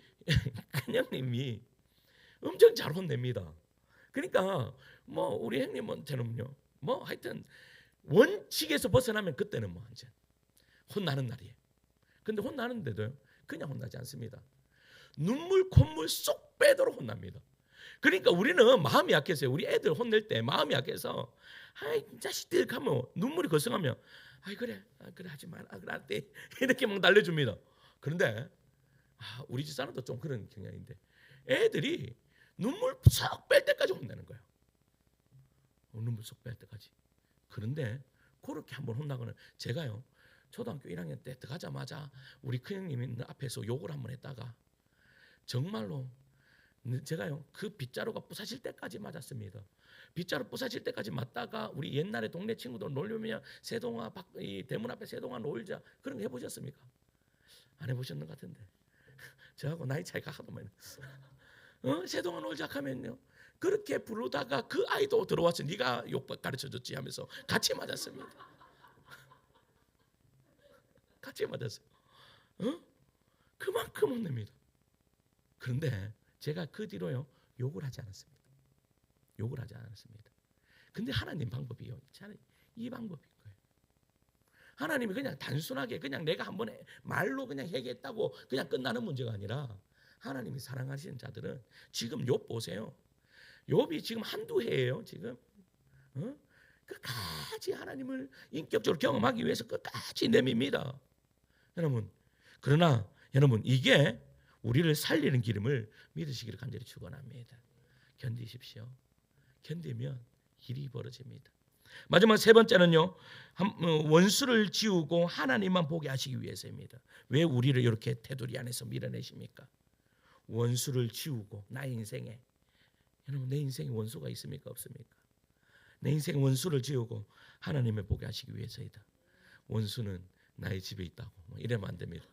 큰형님이 엄청 잘 혼냅니다. 그러니까 뭐 우리 형님한테는요 뭐 하여튼 원칙에서 벗어나면 그때는 뭐 이제 혼나는 날이에요. 근데 혼나는데도요 그냥 혼나지 않습니다. 눈물 콧물 쏙 빼도록 혼납니다. 그러니까 우리는 마음이 약해서요. 우리 애들 혼낼 때 마음이 약해서 아이 자식들 하면 눈물이 거성하면 아이 그래 하지 마라 그래 이렇게 막 날려줍니다. 그런데 우리 집 사람도 좀 그런 경향인데 애들이 눈물 쏙 뺄 때까지 혼내는 거예요. 눈물 쏙 뺄 때까지. 그런데 그렇게 한번 혼나거나 제가요 초등학교 1학년 때 들어가자마자 우리 큰형님이 앞에서 욕을 한번 했다가 정말로 제가요 그 빗자루가 부서질 때까지 맞았습니다. 빗자루 부서질 때까지 맞다가 우리 옛날에 동네 친구들 놀려면 세동아 이 대문 앞에 세동아 놀자 그런 거 해보셨습니까? 안 해보셨는 것 같은데 저하고 나이 차이가 하도 많이 세동아 놀자 하면요 그렇게 부르다가 그 아이도 들어와서 네가 욕 가르쳐줬지 하면서 같이 맞았습니다. 같이 맞았어요. 그만큼 혼냅니다. 그런데 제가 그 뒤로요 욕을 하지 않았습니다. 욕을 하지 않았습니다. 근데 하나님 방법이요. 이 방법인 거예요. 하나님이 그냥 단순하게 그냥 내가 한번 말로 그냥 해결했다고 그냥 끝나는 문제가 아니라 하나님이 사랑하시는 자들은 지금 욥 보세요. 욥이 지금 한두 해예요. 지금 끝까지 하나님을 인격적으로 경험하기 위해서 끝까지 내밉니다. 여러분 그러나 여러분 이게 우리를 살리는 기름을 믿으시기를 간절히 축원합니다. 견디십시오. 견디면 일이 벌어집니다. 마지막 세 번째는요 원수를 지우고 하나님만 보게 하시기 위해서입니다. 왜 우리를 이렇게 테두리 안에서 밀어내십니까? 원수를 지우고 나의 인생에 여러분 내 인생에 원수가 있습니까 없습니까? 내 인생 원수를 지우고 하나님을 보게 하시기 위해서이다. 원수는 나의 집에 있다고 이러면 안 됩니다.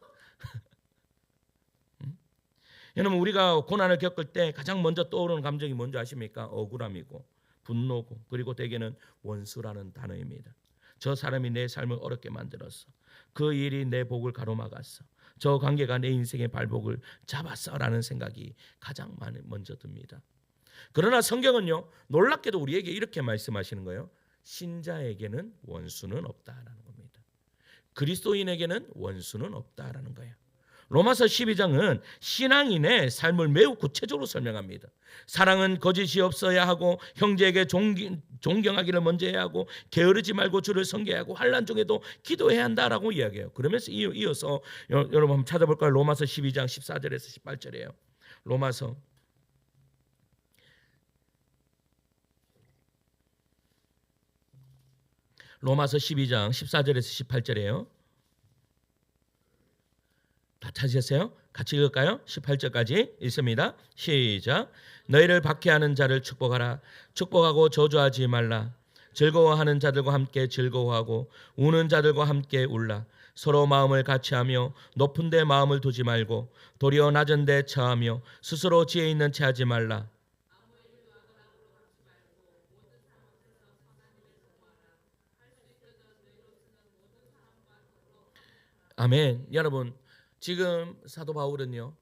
여러분 우리가 고난을 겪을 때 가장 먼저 떠오르는 감정이 뭔지 아십니까? 억울함이고 분노고 그리고 대개는 원수라는 단어입니다. 저 사람이 내 삶을 어렵게 만들었어. 그 일이 내 복을 가로막았어. 저 관계가 내 인생의 발복을 잡았어라는 생각이 가장 먼저 듭니다. 그러나 성경은요 놀랍게도 우리에게 이렇게 말씀하시는 거예요. 신자에게는 원수는 없다라는 겁니다. 그리스도인에게는 원수는 없다라는 거예요. 로마서 12장은 신앙인의 삶을 매우 구체적으로 설명합니다. 사랑은 거짓이 없어야 하고 형제에게 존경하기를 먼저 해야 하고 게으르지 말고 주를 섬겨야 하고 환난 중에도 기도해야 한다라고 이야기해요. 그러면서 이어서 여러분 한번 찾아볼까요? 로마서 12장 14절에서 18절이에요. 로마서 12장 14절에서 18절이에요. 다 찾으셨어요? 같이 읽을까요? 18절까지 읽습니다. 시작. 너희를 박해하는 자를 축복하라. 축복하고 저주하지 말라. 즐거워하는 자들과 함께 즐거워하고 우는 자들과 함께 울라. 서로 마음을 같이하며 높은 데 마음을 두지 말고 도리어 낮은 데 처하며 스스로 지혜 있는 채 하지 말라. 아멘. 여러분, 지금 사도 바울은요,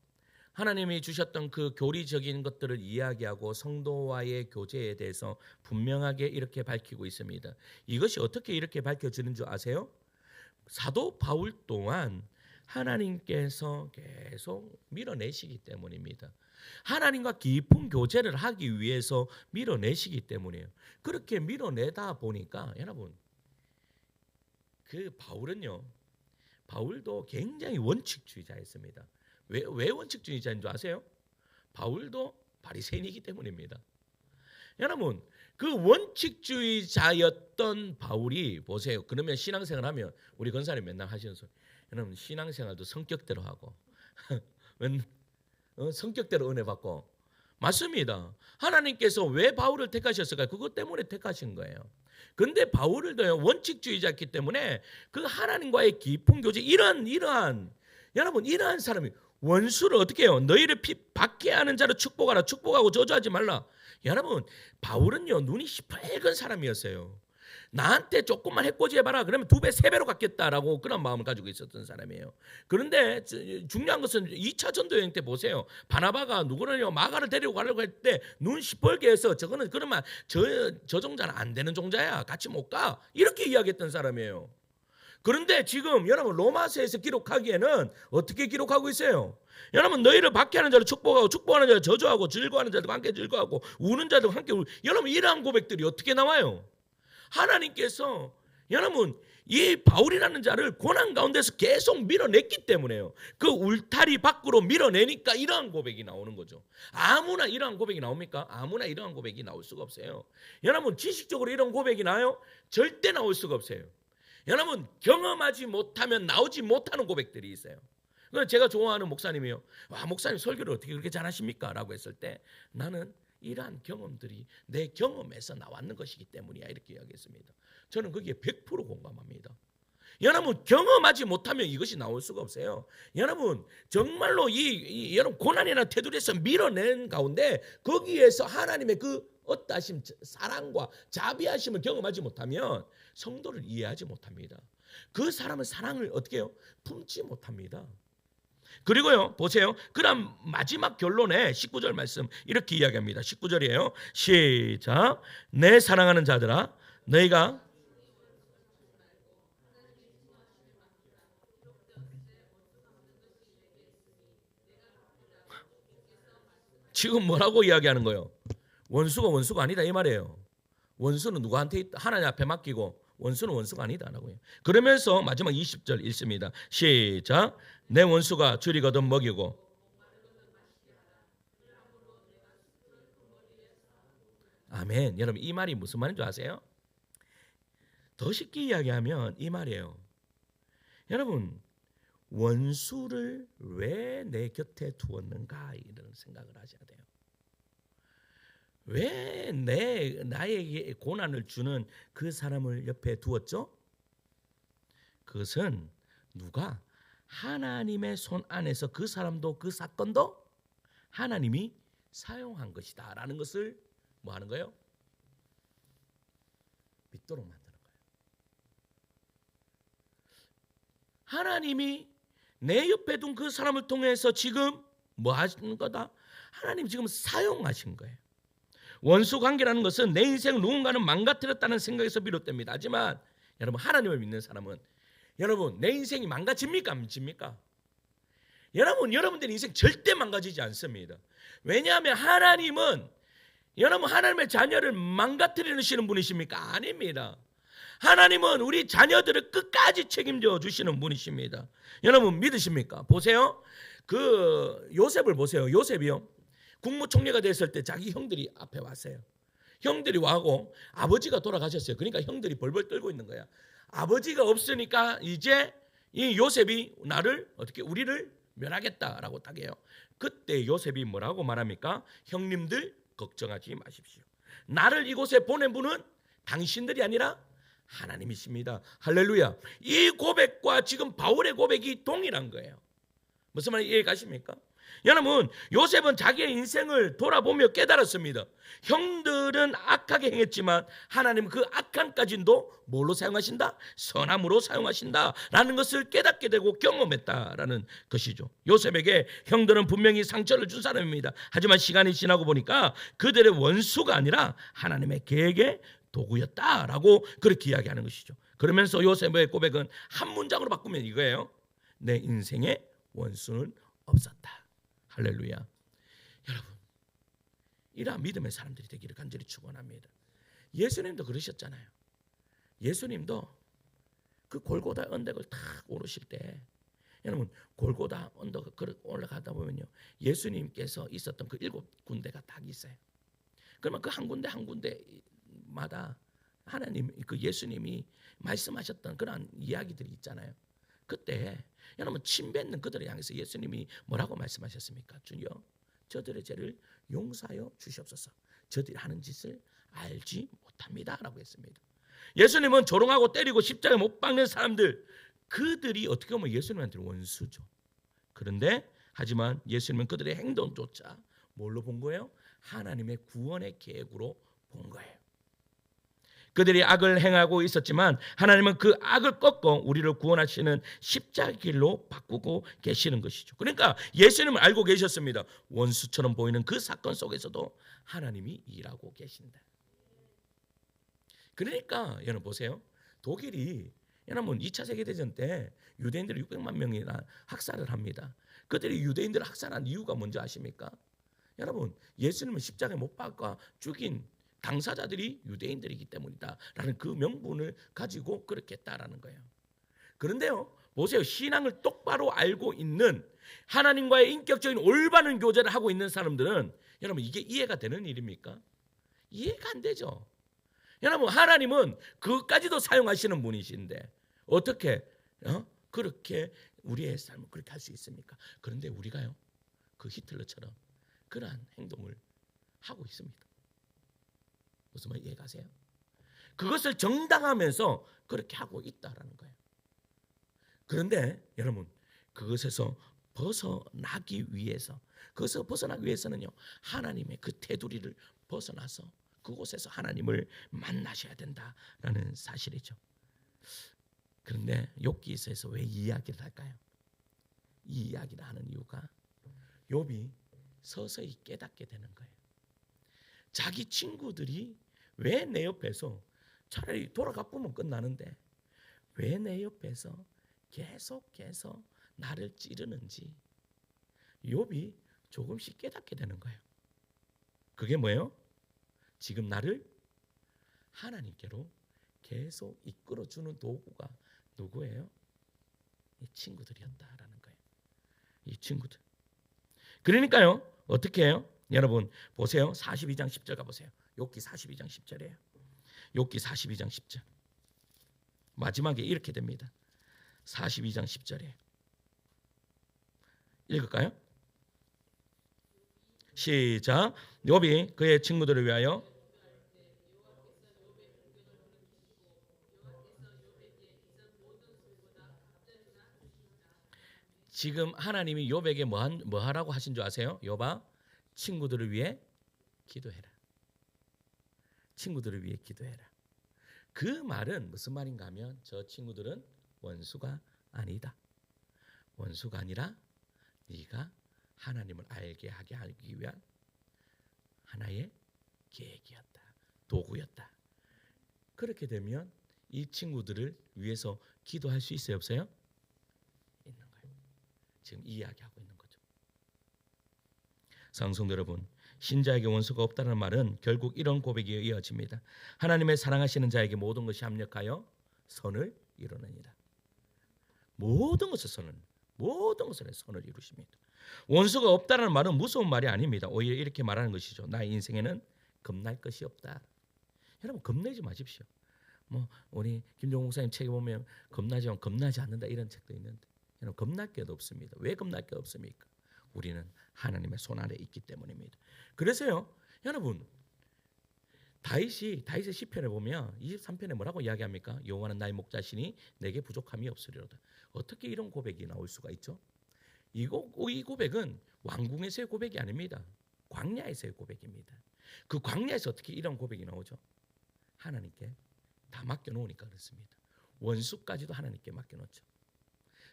하나님이 주셨던 그 교리적인 것들을 이야기하고 성도와의 교제에 대해서 분명하게 이렇게 밝히고 있습니다. 이것이 어떻게 이렇게 밝혀지는 줄 아세요? 사도 바울 또한 하나님께서 계속 밀어내시기 때문입니다. 하나님과 깊은 교제를 하기 위해서 밀어내시기 때문이에요. 그렇게 밀어내다 보니까 여러분, 그 바울도 굉장히 원칙주의자였습니다. 왜 원칙주의자인 줄 아세요? 바울도 바리새인이기 때문입니다. 여러분, 그 원칙주의자였던 바울이 보세요. 그러면 신앙생활하면 우리 권사님 맨날 하시는 소리, 여러분 신앙생활도 성격대로 하고 성격대로 은혜 받고, 맞습니다. 하나님께서 왜 바울을 택하셨을까요? 그것 때문에 택하신 거예요. 그런데 바울을 원칙주의자였기 때문에 그 하나님과의 깊은 교제, 이러한 사람이 원수를 어떻게 해요? 너희를 받게 하는 자를 축복하라. 축복하고 저주하지 말라. 여러분, 바울은요 눈이 시뻘건 사람이었어요. 나한테 조금만 해코지해봐라 그러면 2배 3배로 갚겠다라고 그런 마음을 가지고 있었던 사람이에요. 그런데 중요한 것은 2차 전도 여행 때 보세요. 바나바가 누구를요 마가를 데리고 가려고 할 때 눈 시뻘게 해서 저거는 그러면 저 종자는 안 되는 종자야, 같이 못 가, 이렇게 이야기했던 사람이에요. 그런데 지금 여러분 로마서에서 기록하기에는 어떻게 기록하고 있어요? 여러분, 너희를 받게 하는 자를 축복하고 축복하는 자를 저주하고 즐거워하는 자들과 함께 즐거워하고 우는 자들과 함께 울고. 여러분, 이러한 고백들이 어떻게 나와요? 하나님께서 여러분 이 바울이라는 자를 고난 가운데서 계속 밀어냈기 때문에요. 그 울타리 밖으로 밀어내니까 이러한 고백이 나오는 거죠. 아무나 이러한 고백이 나옵니까? 아무나 이러한 고백이 나올 수가 없어요. 여러분, 지식적으로 이런 고백이 나와요? 절대 나올 수가 없어요. 여러분, 경험하지 못하면 나오지 못하는 고백들이 있어요. 제가 좋아하는 목사님이요, 와, 목사님 설교를 어떻게 그렇게 잘하십니까? 라고 했을 때 나는 이러한 경험들이 내 경험에서 나왔는 것이기 때문이야, 이렇게 이야기했습니다. 저는 거기에 100% 공감합니다. 여러분, 경험하지 못하면 이것이 나올 수가 없어요. 여러분, 정말로 여러분 고난이나 테두리에서 밀어낸 가운데 거기에서 하나님의 그 어떠하심, 사랑과 자비하심을 경험하지 못하면 성도를 이해하지 못합니다. 그 사람은 사랑을 어떻게 해요? 품지 못합니다. 그리고요, 보세요. 그럼 마지막 결론에 19절 말씀 이렇게 이야기합니다. 19절이에요. 시작. 내 사랑하는 자들아, 너희가 지금 뭐라고 이야기하는 거예요? 원수가 아니다 이 말이에요. 원수는 누구한테 있다? 하나님 앞에 맡기고 원수는 원수가 아니다라고요. 그러면서 마지막 20절 읽습니다. 시작. 내 원수가 줄이거든 먹이고. 아멘. 여러분, 이 말이 무슨 말인 줄 아세요? 더 쉽게 이야기하면 이 말이에요. 여러분, 원수를 왜 내 곁에 두었는가, 이런 생각을 하셔야 돼요. 왜 나에게 고난을 주는 그 사람을 옆에 두었죠? 그것은 누가 하나님의 손 안에서 그 사람도 그 사건도 하나님이 사용한 것이다 라는 것을 뭐 하는 거예요? 믿도록 만드는 거예요. 하나님이 내 옆에 둔 그 사람을 통해서 지금 뭐 하시는 거다? 하나님 지금 사용하신 거예요. 원수 관계라는 것은 내 인생을 누군가는 망가뜨렸다는 생각에서 비롯됩니다. 하지만 여러분, 하나님을 믿는 사람은 여러분 내 인생이 망가집니까? 안 집니까? 여러분들 인생 절대 망가지지 않습니다. 왜냐하면 하나님은 여러분 하나님의 자녀를 망가뜨리시는 분이십니까? 아닙니다. 하나님은 우리 자녀들을 끝까지 책임져 주시는 분이십니다. 여러분 믿으십니까? 보세요. 그 요셉을 보세요. 요셉이요, 국무총리가 됐을 때 자기 형들이 앞에 왔어요. 형들이 와고 아버지가 돌아가셨어요. 그러니까 형들이 벌벌 떨고 있는 거야. 아버지가 없으니까 이제 이 요셉이 나를 어떻게 우리를 멸하겠다라고 딱 해요. 그때 요셉이 뭐라고 말합니까? 형님들 걱정하지 마십시오. 나를 이곳에 보낸 분은 당신들이 아니라 하나님이십니다. 할렐루야. 이 고백과 지금 바울의 고백이 동일한 거예요. 무슨 말인지 이해 가십니까? 여러분, 요셉은 자기의 인생을 돌아보며 깨달았습니다. 형들은 악하게 행했지만 하나님은 그 악함까지도 뭘로 사용하신다? 선함으로 사용하신다라는 것을 깨닫게 되고 경험했다라는 것이죠. 요셉에게 형들은 분명히 상처를 준 사람입니다. 하지만 시간이 지나고 보니까 그들의 원수가 아니라 하나님의 계획의 도구였다라고 그렇게 이야기하는 것이죠. 그러면서 요셉의 고백은 한 문장으로 바꾸면 이거예요. 내 인생에 원수는 없었다. 할렐루야. 여러분, 이러한 믿음의 사람들이 되기를 간절히 축원합니다. 예수님도 그러셨잖아요. 예수님도 그 골고다 언덕을 탁 오르실 때, 여러분, 골고다 언덕을 올라가다 보면요, 예수님께서 있었던 그 7군데가 딱 있어요. 그러면 그 한 군데 한 군데마다 하나님, 그 예수님이 말씀하셨던 그런 이야기들이 있잖아요. 그때 여러분, 침 뱉는 그들을 향해서 예수님이 뭐라고 말씀하셨습니까? 주여, 저들의 죄를 용서하여 주시옵소서. 저들이 하는 짓을 알지 못합니다 라고 했습니다. 예수님은 조롱하고 때리고 십자가에 못 박는 사람들, 그들이 어떻게 보면 예수님한테는 원수죠. 그런데 하지만 예수님은 그들의 행동조차 뭘로 본 거예요? 하나님의 구원의 계획으로 본 거예요. 그들이 악을 행하고 있었지만 하나님은 그 악을 꺾어 우리를 구원하시는 십자가 길로 바꾸고 계시는 것이죠. 그러니까 예수님을 알고 계셨습니다. 원수처럼 보이는 그 사건 속에서도 하나님이 일하고 계신다. 그러니까 여러분 보세요. 독일이 여러분 2차 세계대전 때 유대인들을 600만 명이나 학살을 합니다. 그들이 유대인들을 학살한 이유가 뭔지 아십니까? 여러분, 예수님을 십자가에 못 박아 죽인 당사자들이 유대인들이기 때문이다라는 그 명분을 가지고 그렇게 했다라는 거예요. 그런데요, 보세요. 신앙을 똑바로 알고 있는, 하나님과의 인격적인 올바른 교제를 하고 있는 사람들은 여러분, 이게 이해가 되는 일입니까? 이해가 안 되죠. 여러분, 하나님은 그까지도 사용하시는 분이신데 어떻게 그렇게 우리의 삶을 그렇게 할 수 있습니까? 그런데 우리가요, 그 히틀러처럼 그러한 행동을 하고 있습니다. 무슨 말 이해가세요? 그것을 정당하면서 그렇게 하고 있다라는 거예요. 그런데 여러분, 그것에서 벗어나기 위해서는요, 하나님의 그 테두리를 벗어나서 그곳에서 하나님을 만나셔야 된다라는 사실이죠. 그런데 욥기서에서 왜 이 이야기를 할까요? 이 이야기를 하는 이유가 욥이 서서히 깨닫게 되는 거예요. 자기 친구들이 왜 내 옆에서, 차라리 돌아가 보면 끝나는데 왜 내 옆에서 계속해서 나를 찌르는지 욥이 조금씩 깨닫게 되는 거예요. 그게 뭐예요? 지금 나를 하나님께로 계속 이끌어주는 도구가 누구예요? 이 친구들이었다라는 거예요. 이 친구들. 그러니까요, 어떻게 해요? 여러분 보세요. 42장 10절 가보세요. 욥기 42장 10절이에요. 욥기 42장 10절. 마지막에 이렇게 됩니다. 42장 10절에 읽을까요? 시작. 욥이 그의 친구들을 위하여 지금 하나님이 욥에게 뭐 하라고 하신 줄 아세요? 욥아, 친구들을 위해 기도해라. 친구들을 위해 기도해라. 그 말은 무슨 말인가 하면 저 친구들은 원수가 아니다. 원수가 아니라 네가 하나님을 알게 하게 하기 위한 하나의 계획이었다. 도구였다. 그렇게 되면 이 친구들을 위해서 기도할 수 있어요, 없어요? 있는 거예요. 지금 이야기하고 있는 거죠. 사랑성도 여러분, 신자에게 원수가 없다는 말은 결국 이런 고백이 이어집니다. 하나님의 사랑하시는 자에게 모든 것이 합력하여 선을 이루느니라. 모든 것을 선을 이루십니다. 원수가 없다는 말은 무서운 말이 아닙니다. 오히려 이렇게 말하는 것이죠. 나의 인생에는 겁날 것이 없다. 여러분, 겁내지 마십시오. 우리 김종국 목사님 책에 보면 겁나지만 겁나지 않는다 이런 책도 있는데, 여러분, 겁날 게 없습니다. 왜 겁날 게 없습니까? 우리는 하나님의 손 아래 있기 때문입니다. 그래서요, 여러분, 다윗의 시편에 보면 23편에 뭐라고 이야기합니까? 여호와는 나의 목자시니 내게 부족함이 없으리로다. 어떻게 이런 고백이 나올 수가 있죠? 이 고백은 왕궁에서의 고백이 아닙니다. 광야에서의 고백입니다. 그 광야에서 어떻게 이런 고백이 나오죠? 하나님께 다 맡겨놓으니까 그렇습니다. 원수까지도 하나님께 맡겨놓죠.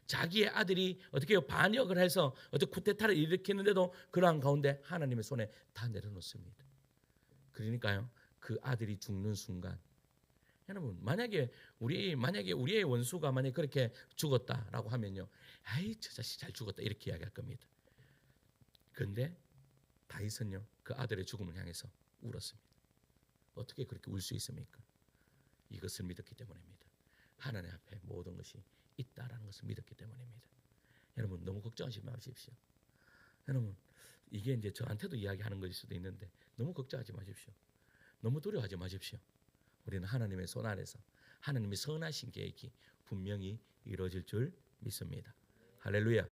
자기의 아들이 어떻게 반역을 해서 어떻게 쿠데타를 일으키는데도 그러한 가운데 하나님의 손에 다 내려놓습니다. 그러니까요, 그 아들이 죽는 순간, 여러분 만약에 우리의 원수가 만약 그렇게 죽었다라고 하면요, 아이 저 자식 잘 죽었다 이렇게 이야기할 겁니다. 그런데 다윗은요 그 아들의 죽음을 향해서 울었습니다. 어떻게 그렇게 울 수 있습니까? 이것을 믿었기 때문입니다. 하나님 앞에 모든 것이 있다라는 것을 믿었기 때문입니다. 여러분 너무 걱정하지 마십시오. 여러분 이게 이제 저한테도 이야기하는 것일 수도 있는데 너무 걱정하지 마십시오. 너무 두려워하지 마십시오. 우리는 하나님의 손 아래서 하나님의 선하신 계획이 분명히 이루어질 줄 믿습니다. 할렐루야.